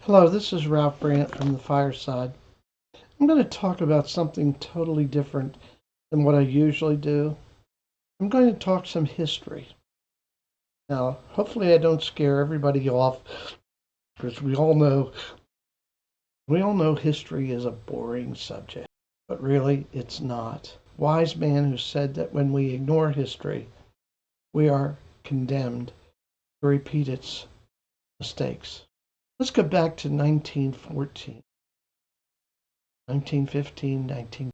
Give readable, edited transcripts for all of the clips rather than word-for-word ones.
Hello, this is Ralph Brandt from the Fireside. I'm going to talk about something totally different than what I usually do. I'm going to talk some history. Now, hopefully I don't scare everybody off because we all know history is a boring subject, but really it's not. Wise man who said that when we ignore history, we are condemned to repeat its mistakes. Let's go back to 1914. 1915, 19.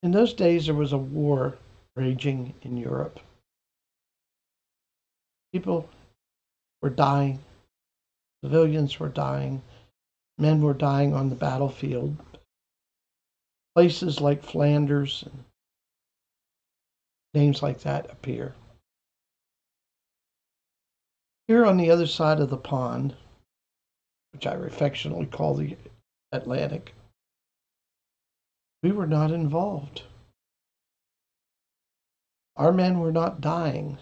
In those days, there was a war raging in Europe. People were dying, civilians were dying, men were dying on the battlefield. Places like Flanders and names like that appear. Here on the other side of the pond, which I affectionately call the Atlantic, we were not involved. Our men were not dying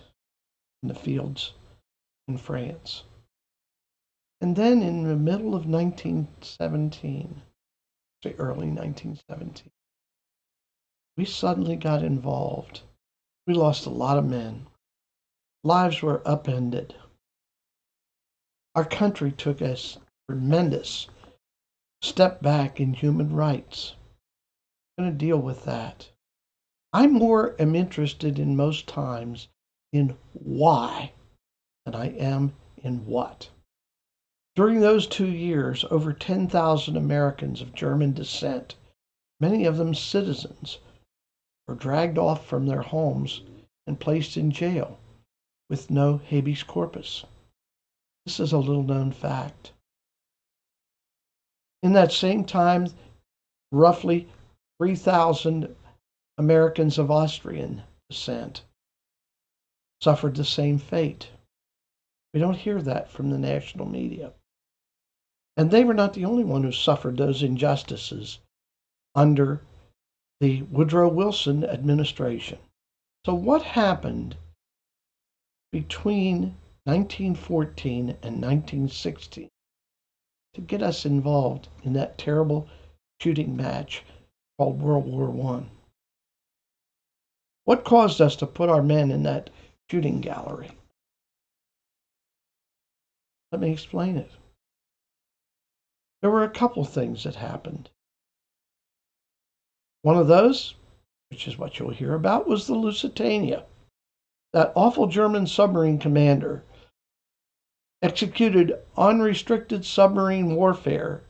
in the fields in France. And then in the middle of 1917, early 1917, we suddenly got involved. We lost a lot of men. Lives were upended. Our country took a tremendous step back in human rights. I'm going to deal with that. I more am interested in most times in why than I am in what. During those 2 years, over 10,000 Americans of German descent, many of them citizens, were dragged off from their homes and placed in jail with no habeas corpus. This is a little known fact. In that same time, roughly 3,000 Americans of Austrian descent suffered the same fate. We don't hear that from the national media. And they were not the only one who suffered those injustices under the Woodrow Wilson administration. So what happened between 1914 and 1916 to get us involved in that terrible shooting match called World War I? What caused us to put our men in that shooting gallery? Let me explain it. There were a couple things that happened. One of those, which is what you'll hear about, was the Lusitania. That awful German submarine commander executed unrestricted submarine warfare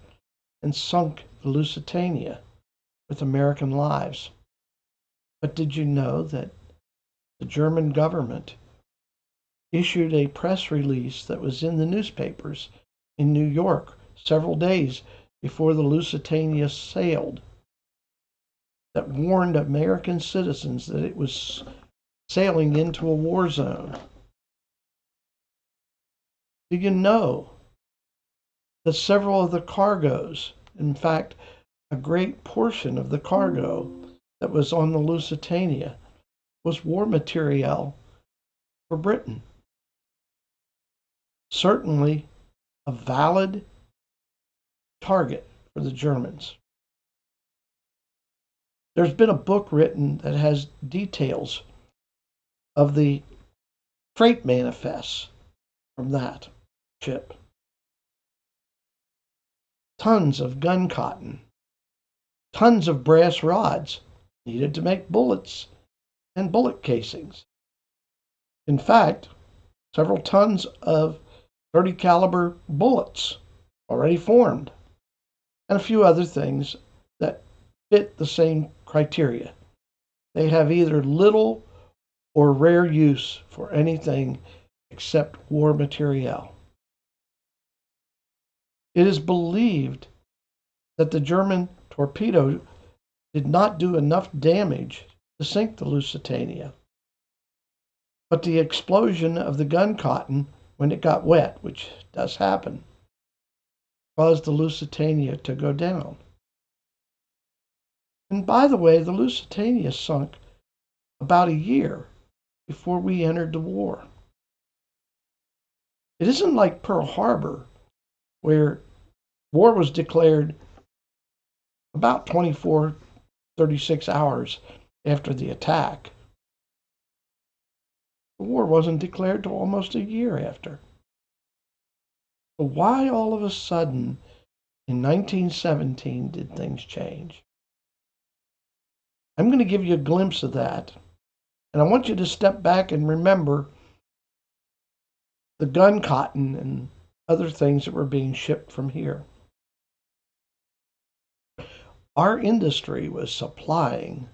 and sunk the Lusitania with American lives. But did you know that the German government issued a press release that was in the newspapers in New York several days before the Lusitania sailed that warned American citizens that it was sailing into a war zone? Do you know that several of the cargoes, in fact, a great portion of the cargo that was on the Lusitania, was war materiel for Britain? Certainly a valid target for the Germans. There's been a book written that has details of the freight manifests from that ship. Tons of gun cotton, tons of brass rods needed to make bullets and bullet casings. In fact, several tons of 30 caliber bullets already formed, and a few other things that fit the same criteria. They have either little or rare use for anything except war materiel. It is believed that the German torpedo did not do enough damage to sink the Lusitania, but the explosion of the gun cotton when it got wet, which does happen, caused the Lusitania to go down. And by the way, the Lusitania sunk about a year before we entered the war. It isn't like Pearl Harbor, where War was declared about 24, 36 hours after the attack. The war wasn't declared till almost a year after. So why all of a sudden in 1917 did things change? I'm going to give you a glimpse of that. And I want you to step back and remember the gun cotton and other things that were being shipped from here. Our industry was supplying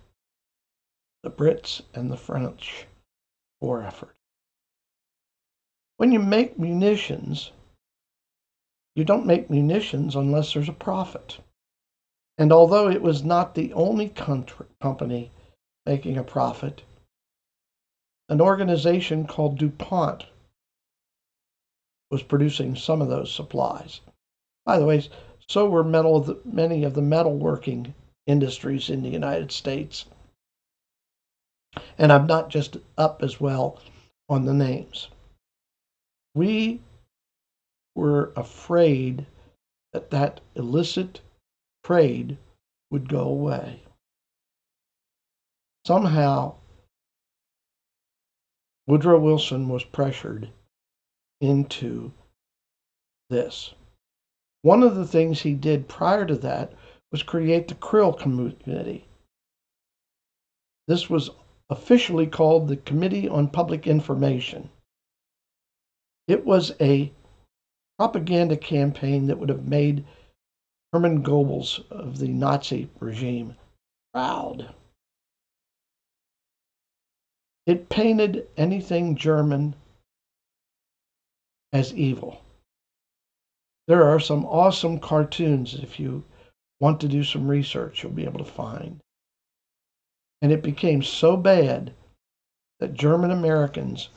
the Brits and the French war effort. When you make munitions, you don't make munitions unless there's a profit. And although it was not the only company making a profit, an organization called DuPont was producing some of those supplies. By the way, so were many of the metalworking industries in the United States. And I'm not just up as well on the names. We were afraid that that illicit trade would go away. Somehow, Woodrow Wilson was pressured into this. One of the things he did prior to that was create the Krill Committee. This was officially called the Committee on Public Information. It was a propaganda campaign that would have made Hermann Goebbels of the Nazi regime proud. It painted anything German as evil. There are some awesome cartoons, if you want to do some research, you'll be able to find. And it became so bad that German Americans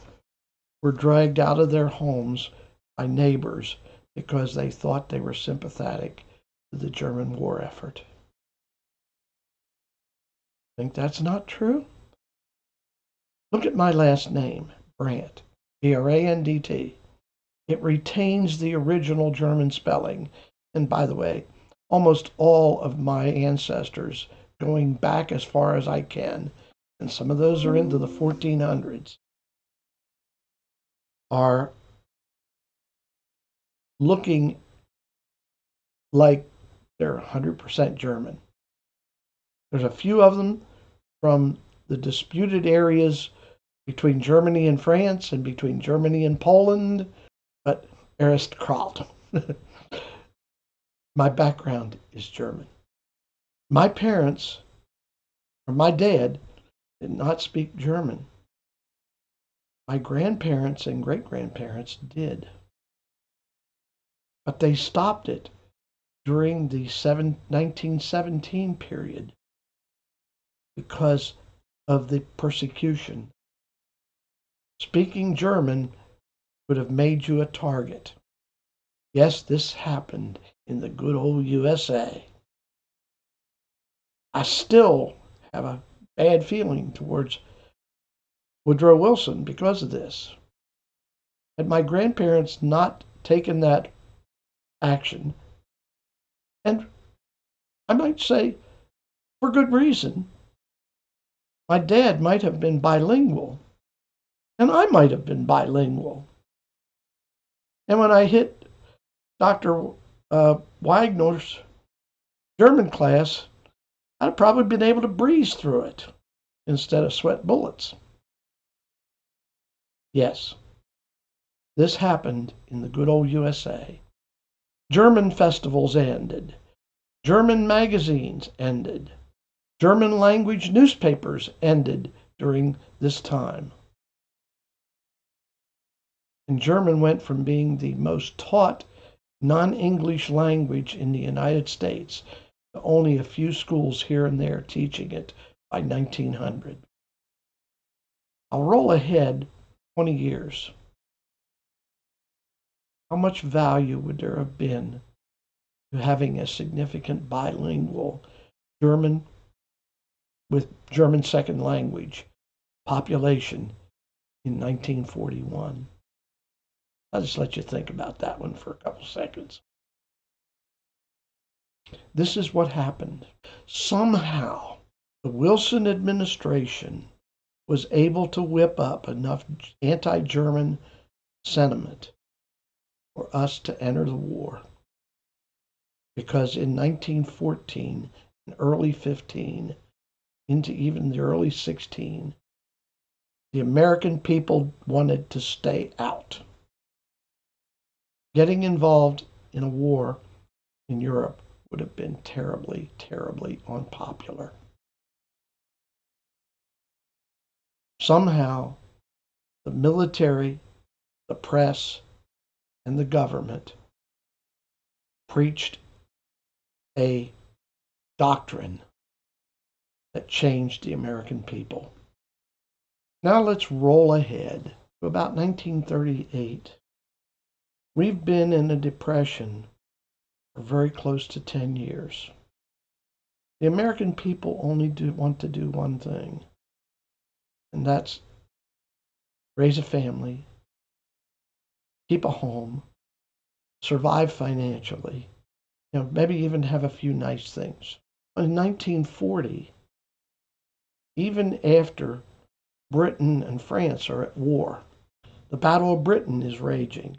were dragged out of their homes by neighbors because they thought they were sympathetic to the German war effort. Think that's not true? Look at my last name, Brandt, B-R-A-N-D-T. It retains the original German spelling. And by the way, almost all of my ancestors, going back as far as I can, and some of those are into the 1400s, are looking like they're 100% German. There's a few of them from the disputed areas between Germany and France and between Germany and Poland, but aristocrat. My background is German. My parents, or my dad, did not speak German. My grandparents and great-grandparents did. But they stopped it during the 1917 period because of the persecution. Speaking German would have made you a target. Yes, this happened in the good old USA. I still have a bad feeling towards Woodrow Wilson because of this. Had my grandparents not taken that action, and I might say for good reason, my dad might have been bilingual, and I might have been bilingual. And when I hit Dr. Wagner's German class, I'd have probably been able to breeze through it instead of sweat bullets. Yes, this happened in the good old USA. German festivals ended. German magazines ended. German language newspapers ended during this time. And German went from being the most taught non-English language in the United States to only a few schools here and there teaching it by 1900. I'll roll ahead 20 years. How much value would there have been to having a significant bilingual German with German second language population in 1941? I'll just let you think about that one for a couple seconds. This is what happened. Somehow, the Wilson administration was able to whip up enough anti-German sentiment for us to enter the war. Because in 1914 and early 15, into even the early 16, the American people wanted to stay out. Getting involved in a war in Europe would have been terribly, terribly unpopular. Somehow, the military, the press, and the government preached a doctrine that changed the American people. Now let's roll ahead to about 1938. We've been in a depression for very close to 10 years. The American people only want to do one thing, and that's raise a family, keep a home, survive financially, maybe even have a few nice things. In 1940, even after Britain and France are at war, the Battle of Britain is raging,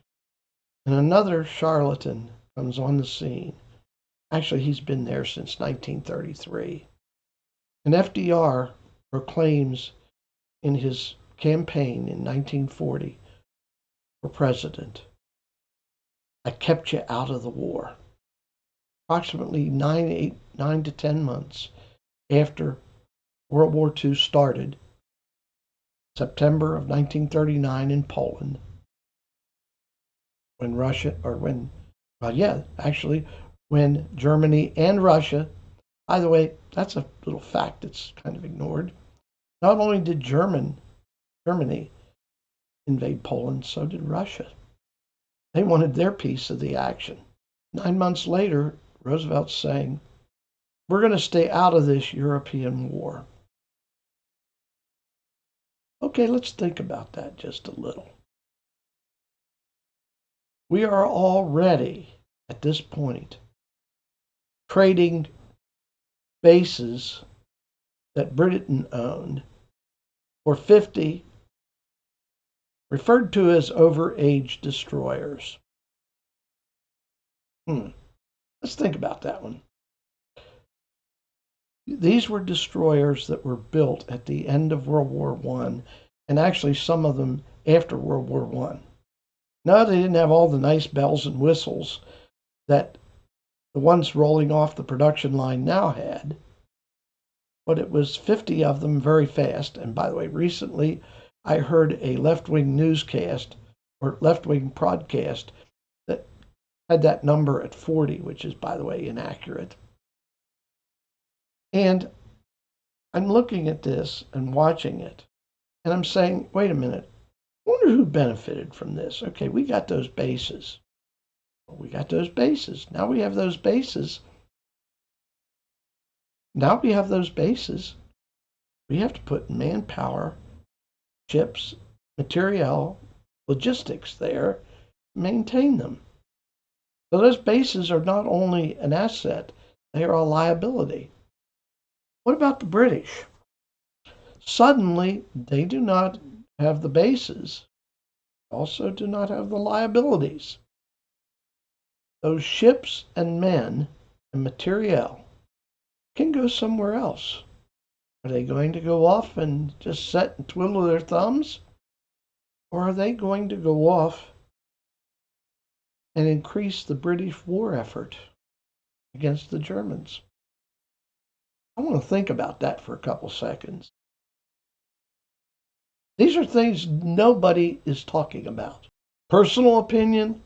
and another charlatan comes on the scene. Actually, he's been there since 1933. And FDR proclaims in his campaign in 1940 for president, I kept you out of the war. Approximately 9 to 10 months after World War II started, September of 1939 in Poland, when when Germany and Russia, by the way, that's a little fact that's kind of ignored. Not only did Germany invade Poland, so did Russia. They wanted their piece of the action. 9 months later, Roosevelt's saying, we're going to stay out of this European war. Okay, let's think about that just a little. We are already, at this point, trading bases that Britain owned for 50 referred to as overage destroyers. Let's think about that one. These were destroyers that were built at the end of World War I, and actually some of them after World War I. No, they didn't have all the nice bells and whistles that the ones rolling off the production line now had, but it was 50 of them very fast. And by the way, recently I heard a left-wing newscast or left-wing broadcast that had that number at 40, which is, by the way, inaccurate. And I'm looking at this and watching it, and I'm saying, wait a minute, I wonder who benefited from this. Okay, we got those bases. Now we have those bases. We have to put manpower, ships, material, logistics there, maintain them. So those bases are not only an asset, they are a liability. What about the British? Suddenly, they do not have the bases, also do not have the liabilities. Those ships and men and materiel can go somewhere else. Are they going to go off and just sit and twiddle their thumbs? Or are they going to go off and increase the British war effort against the Germans? I want to think about that for a couple seconds. These are things nobody is talking about. Personal opinion,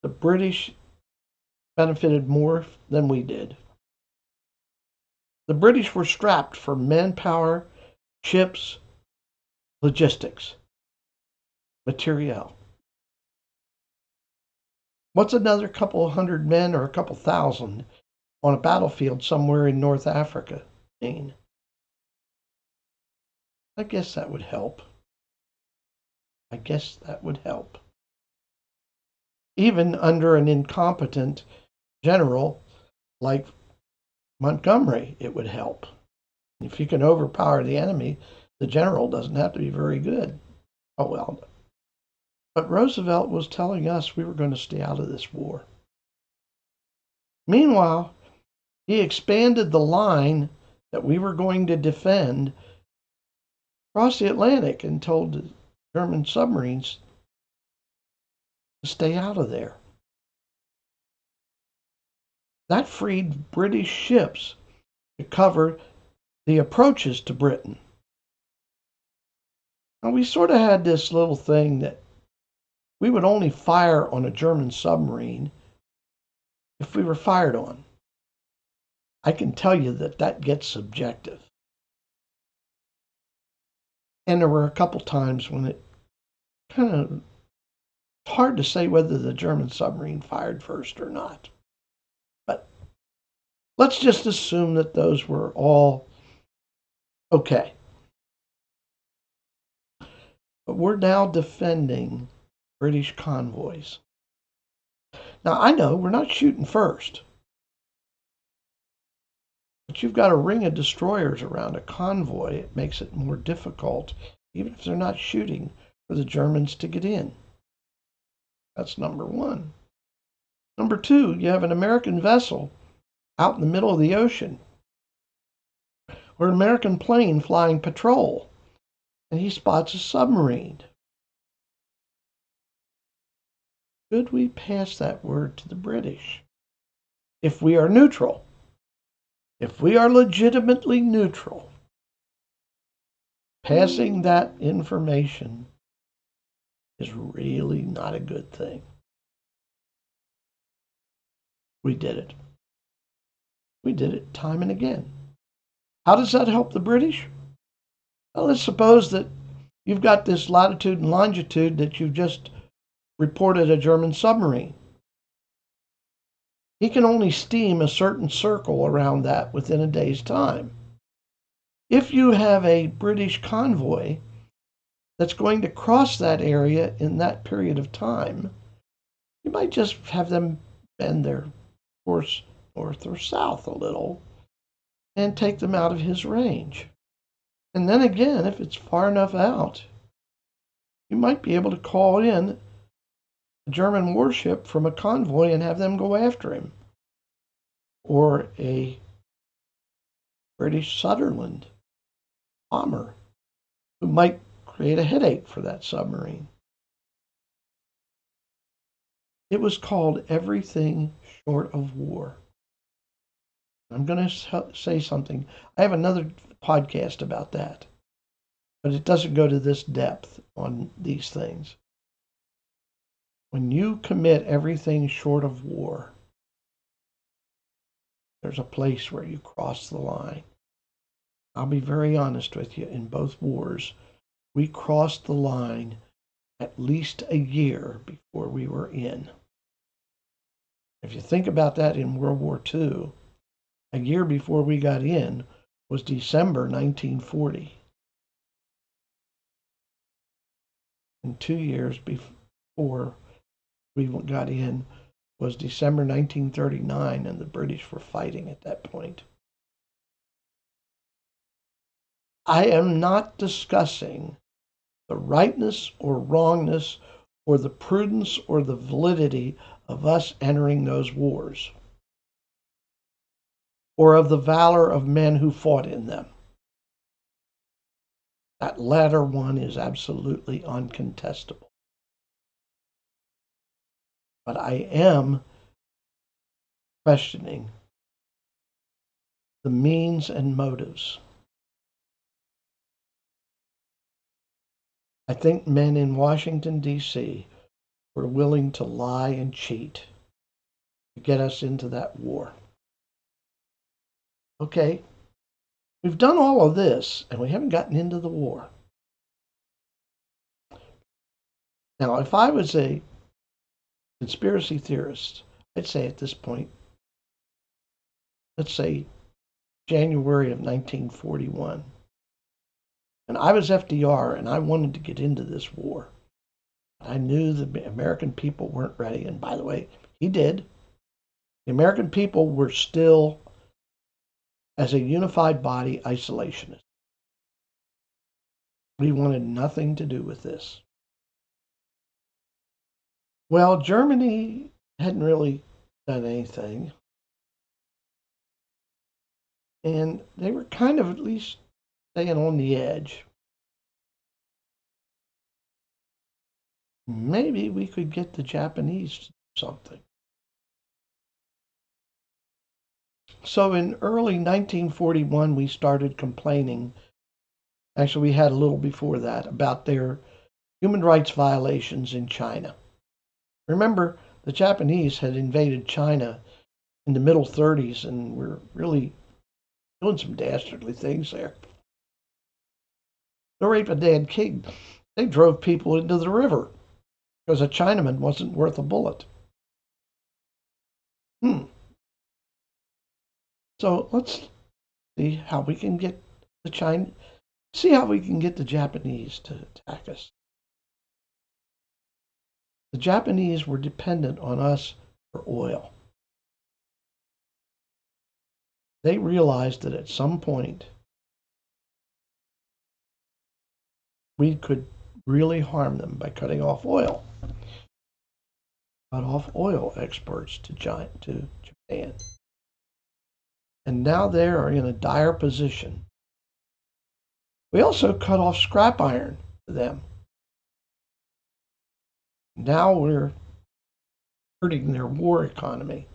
the British benefited more than we did. The British were strapped for manpower, ships, logistics, materiel. What's another couple hundred men or a couple thousand on a battlefield somewhere in North Africa mean? I guess that would help. Even under an incompetent general like Montgomery, it would help. If you can overpower the enemy, the general doesn't have to be very good. Oh, well. But Roosevelt was telling us we were going to stay out of this war. Meanwhile, he expanded the line that we were going to defend across the Atlantic and told the German submarines to stay out of there. That freed British ships to cover the approaches to Britain. Now, we sort of had this little thing that we would only fire on a German submarine if we were fired on. I can tell you that that gets subjective. And there were a couple times when it kind of hard to say whether the German submarine fired first or not. But let's just assume that those were all okay. But we're now defending British convoys. Now, I know we're not shooting first, but you've got a ring of destroyers around a convoy. It makes it more difficult, even if they're not shooting, for the Germans to get in. That's number one. Number two, you have an American vessel out in the middle of the ocean or an American plane flying patrol, and he spots a submarine. Should we pass that word to the British? If we are neutral, if we are legitimately neutral, passing that information is really not a good thing. We did it. We did it time and again. How does that help the British? Well, let's suppose that you've got this latitude and longitude that you've just reported a German submarine. He can only steam a certain circle around that within a day's time. If you have a British convoy that's going to cross that area in that period of time, you might just have them bend their course north or south a little and take them out of his range. And then again, if it's far enough out, you might be able to call in a German warship from a convoy and have them go after him. Or a British Sutherland bomber who might create a headache for that submarine. It was called everything short of war. I'm going to say something. I have another podcast about that, but it doesn't go to this depth on these things. When you commit everything short of war, there's a place where you cross the line. I'll be very honest with you. In both wars, we crossed the line at least a year before we were in. If you think about that, in World War II, a year before we got in was December 1940. And 2 years before we got in was December 1939, and the British were fighting at that point. I am not discussing the rightness or wrongness or the prudence or the validity of us entering those wars, or of the valor of men who fought in them. That latter one is absolutely uncontestable. But I am questioning the means and motives. I think men in Washington, D.C. were willing to lie and cheat to get us into that war. Okay, we've done all of this and we haven't gotten into the war. Now, if I was a conspiracy theorist, I'd say at this point, let's say January of 1941, and I was FDR and I wanted to get into this war. I knew the American people weren't ready, and by the way, he did. The American people were still, as a unified body, isolationist. We wanted nothing to do with this. Well, Germany hadn't really done anything. And they were kind of at least staying on the edge. Maybe we could get the Japanese to do something. So in early 1941, we started complaining. Actually, we had a little before that about their human rights violations in China. Remember, the Japanese had invaded China in the middle 30s and were really doing some dastardly things there. The rape of Dan King, they drove people into the river because a Chinaman wasn't worth a bullet. So let's see how we can get see how we can get the Japanese to attack us. The Japanese were dependent on us for oil. They realized that at some point we could really harm them by cutting off oil. Cut off oil exports to Japan. And now they are in a dire position. We also cut off scrap iron to them. Now we're hurting their war economy.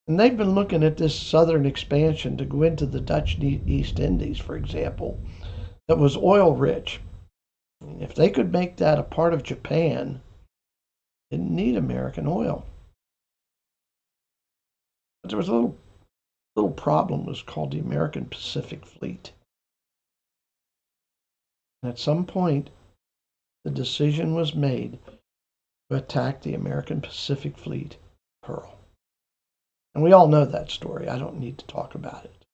And they've been looking at this southern expansion to go into the Dutch East Indies, for example, that was oil rich. If they could make that a part of Japan, they didn't need American oil. But there was a little problem. It was called the American Pacific Fleet. And at some point, the decision was made to attack the American Pacific Fleet, Pearl. And we all know that story. I don't need to talk about it.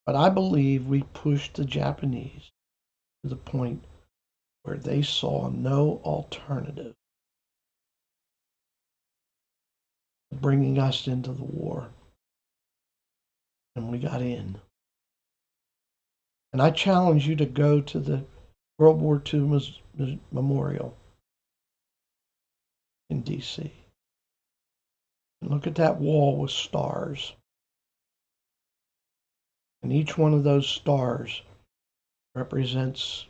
But I believe we pushed the Japanese to the point where they saw no alternative to bringing us into the war. And we got in. And I challenge you to go to the World War II Memorial in D.C. and look at that wall with stars. And each one of those stars represents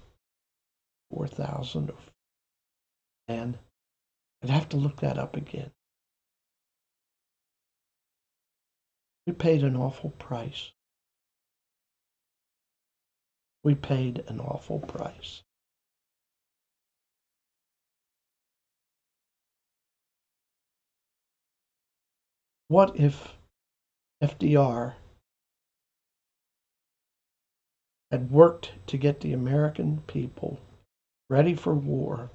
4,000. And I'd have to look that up again. We paid an awful price. We paid an awful price. What if FDR had worked to get the American people ready for war,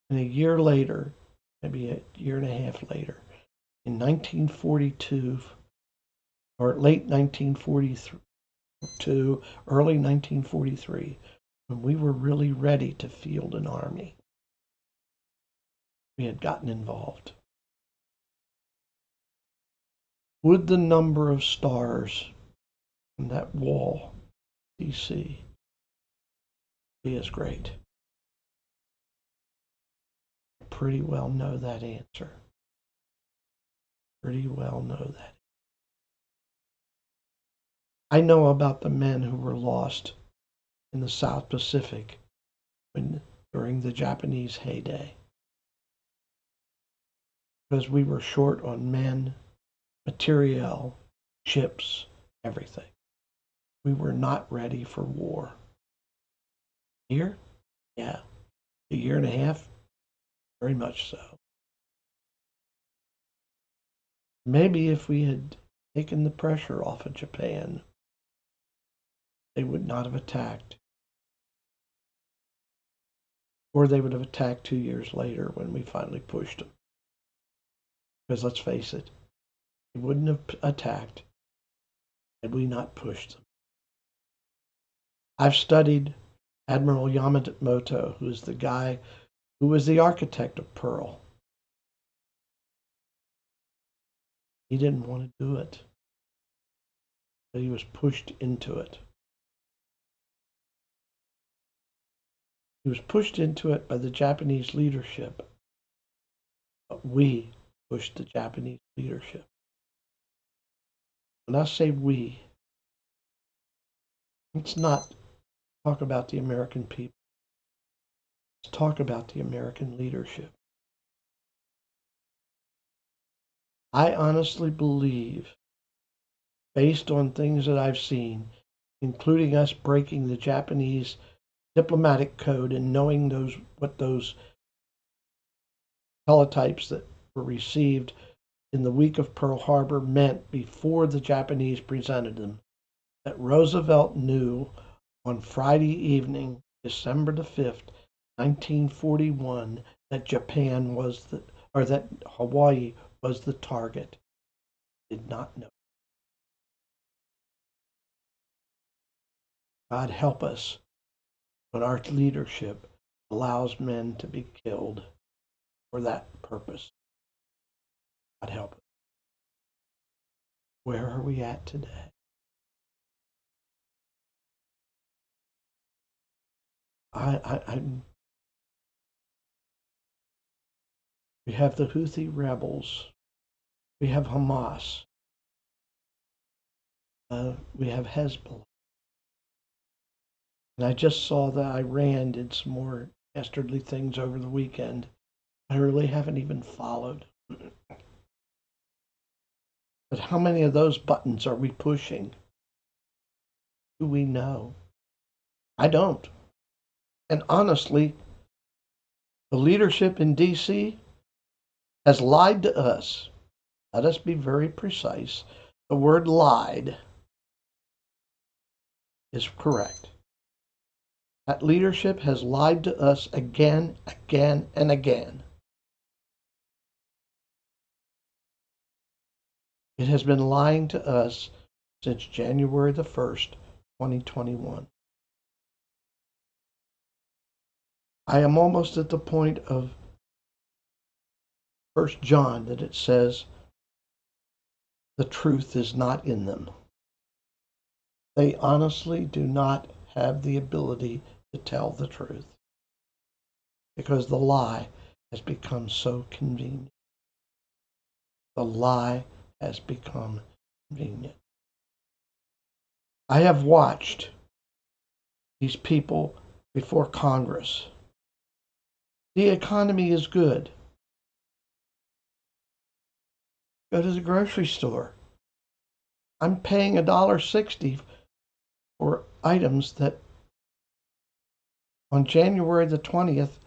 and a year later, maybe a year and a half later, in 1942, or late 1942, early 1943, when we were really ready to field an army, we had gotten involved. Would the number of stars on that wall, D.C., be as great? I pretty well know that answer. Pretty well know that. I know about the men who were lost in the South Pacific during the Japanese heyday, because we were short on men, materiel, ships, everything. We were not ready for war. Here? Yeah. A year and a half? Very much so. Maybe if we had taken the pressure off of Japan, they would not have attacked. Or they would have attacked 2 years later when we finally pushed them. Because let's face it, they wouldn't have attacked had we not pushed them. I've studied Admiral Yamamoto, who's the guy who was the architect of Pearl. He didn't want to do it, but he was pushed into it. He was pushed into it by the Japanese leadership, but we pushed the Japanese leadership. When I say we, let's not talk about the American people. Let's talk about the American leadership. I honestly believe, based on things that I've seen, including us breaking the Japanese diplomatic code and knowing what those teletypes that were received in the week of Pearl Harbor meant before the Japanese presented them, that Roosevelt knew on Friday evening, December the 5th, 1941, that Japan was that Hawaii was the target. Did not know. God help us when our leadership allows men to be killed for that purpose. God help us. Where are we at today? We have the Houthi rebels. We have Hamas. We have Hezbollah. And I just saw that Iran did some more dastardly things over the weekend. I really haven't even followed. But how many of those buttons are we pushing? Do we know? I don't. And honestly, the leadership in D.C. has lied to us. Let us be very precise. The word lied is correct. That leadership has lied to us again, and again. It has been lying to us since January the 1st, 2021. I am almost at the point of 1 John that it says, the truth is not in them. They honestly do not have the ability to tell the truth because the lie has become so convenient. The lie has become convenient. I have watched these people before Congress. The economy is good. Go to the grocery store. I'm paying $1.60 for items that on January the 20th,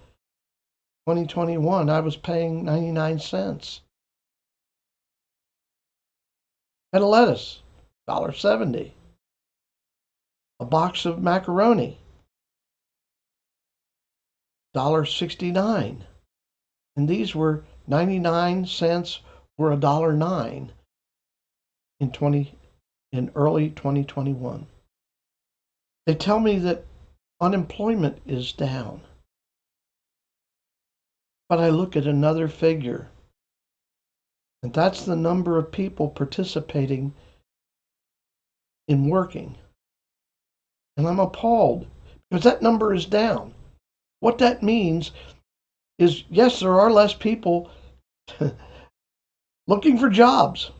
2021, I was paying 99 cents. Head of lettuce, $1.70. A box of macaroni, $1.69. And these were 99 cents or $1.09 in early 2021. They tell me that unemployment is down. But I look at another figure, and that's the number of people participating in working. And I'm appalled because that number is down. What that means is, yes, there are less people looking for jobs.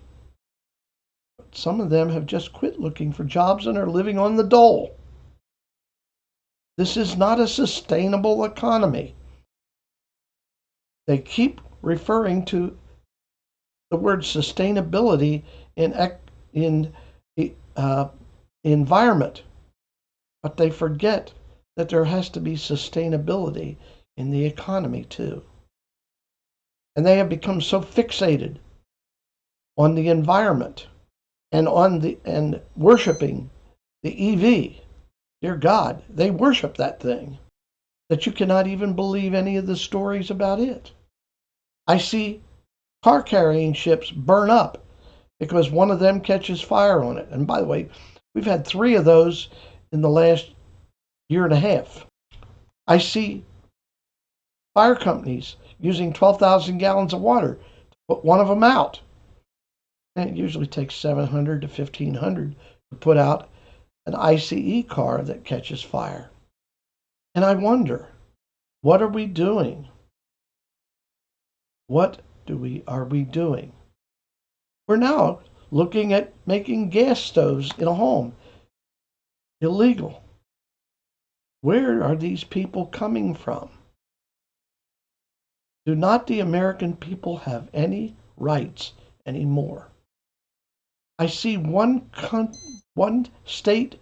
But some of them have just quit looking for jobs and are living on the dole. This is not a sustainable economy. They keep referring to the word sustainability in environment, but they forget that there has to be sustainability in the economy too. And they have become so fixated on the environment and worshiping the EV. Dear God, they worship that thing that you cannot even believe any of the stories about it. I see car carrying ships burn up because one of them catches fire on it. And by the way, we've had 3 of those in the last year and a half. I see fire companies using 12,000 gallons of water to put one of them out. And it usually takes 700 to 1,500 to put out an ICE car that catches fire. And I wonder, what are we doing? What are we doing? We're now looking at making gas stoves in a home illegal. Where are these people coming from? Do not the American people have any rights anymore? I see one state,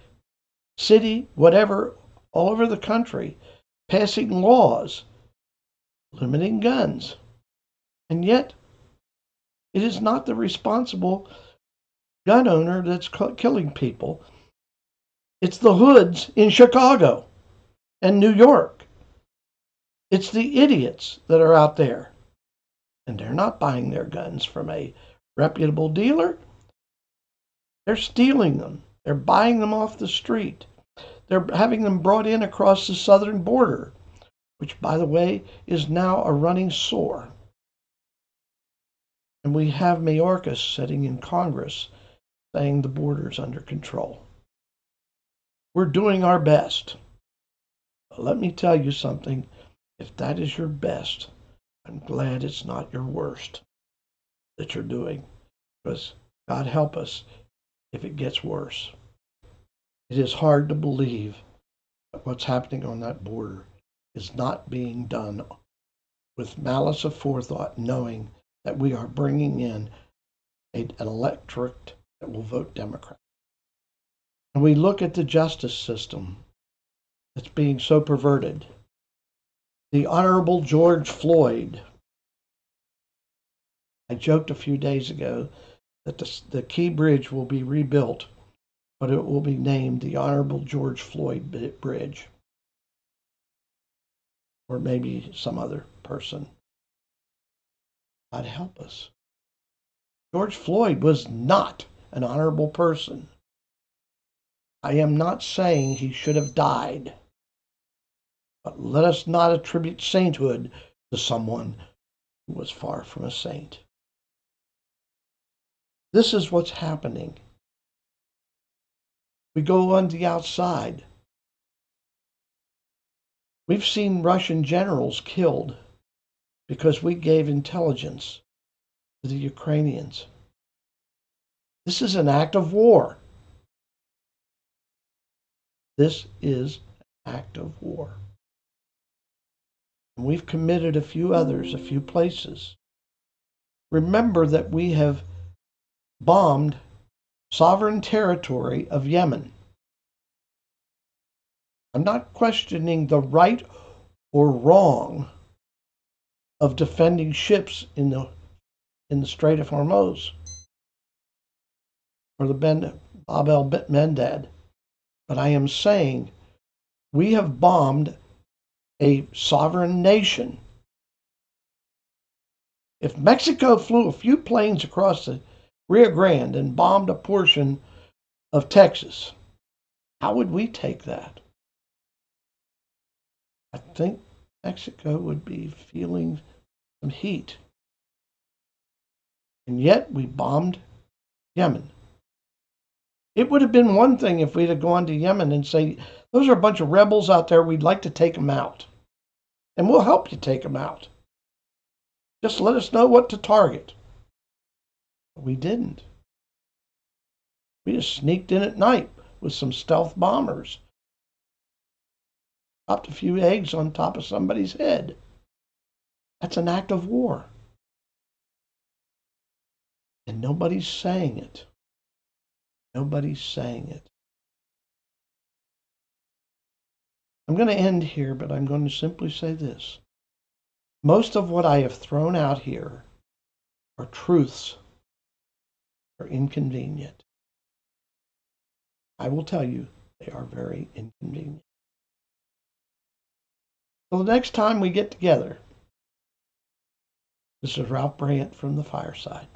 city, whatever, all over the country passing laws limiting guns. And yet, it is not the responsible gun owner that's killing people. It's the hoods in Chicago and New York. It's the idiots that are out there. And they're not buying their guns from a reputable dealer. They're stealing them. They're buying them off the street. They're having them brought in across the southern border, which, by the way, is now a running sore. And we have Mayorkas sitting in Congress saying the border's under control. We're doing our best. But let me tell you something. If that is your best, I'm glad it's not your worst that you're doing. Because God help us if it gets worse. It is hard to believe that what's happening on that border is not being done with malice aforethought, knowing that we are bringing in an electorate that will vote Democrat. And we look at the justice system that's being so perverted. The Honorable George Floyd. I joked a few days ago that the Key Bridge will be rebuilt, but it will be named the Honorable George Floyd Bridge. Or maybe some other person. God help us. George Floyd was not an honorable person. I am not saying he should have died. But let us not attribute sainthood to someone who was far from a saint. This is what's happening. We go on the outside. We've seen Russian generals killed because we gave intelligence to the Ukrainians. This is an act of war. This is an act of war. And we've committed a few others, a few places. Remember that we have bombed sovereign territory of Yemen. I'm not questioning the right or wrong of defending ships in the Strait of Hormuz or the Bab el-Mandeb, but I am saying we have bombed a sovereign nation. If Mexico flew a few planes across the Rio Grande and bombed a portion of Texas, how would we take that? I think Mexico would be feeling some heat. And yet we bombed Yemen. It would have been one thing if we'd have gone to Yemen and say, those are a bunch of rebels out there, we'd like to take them out. And we'll help you take them out. Just let us know what to target. But we didn't. We just sneaked in at night with some stealth bombers. Dropped a few eggs on top of somebody's head. That's an act of war. And nobody's saying it. Nobody's saying it. I'm going to end here, but I'm going to simply say this. Most of what I have thrown out here are truths, are inconvenient. I will tell you, they are very inconvenient. So the next time we get together, this is Ralph Brandt from the Fireside.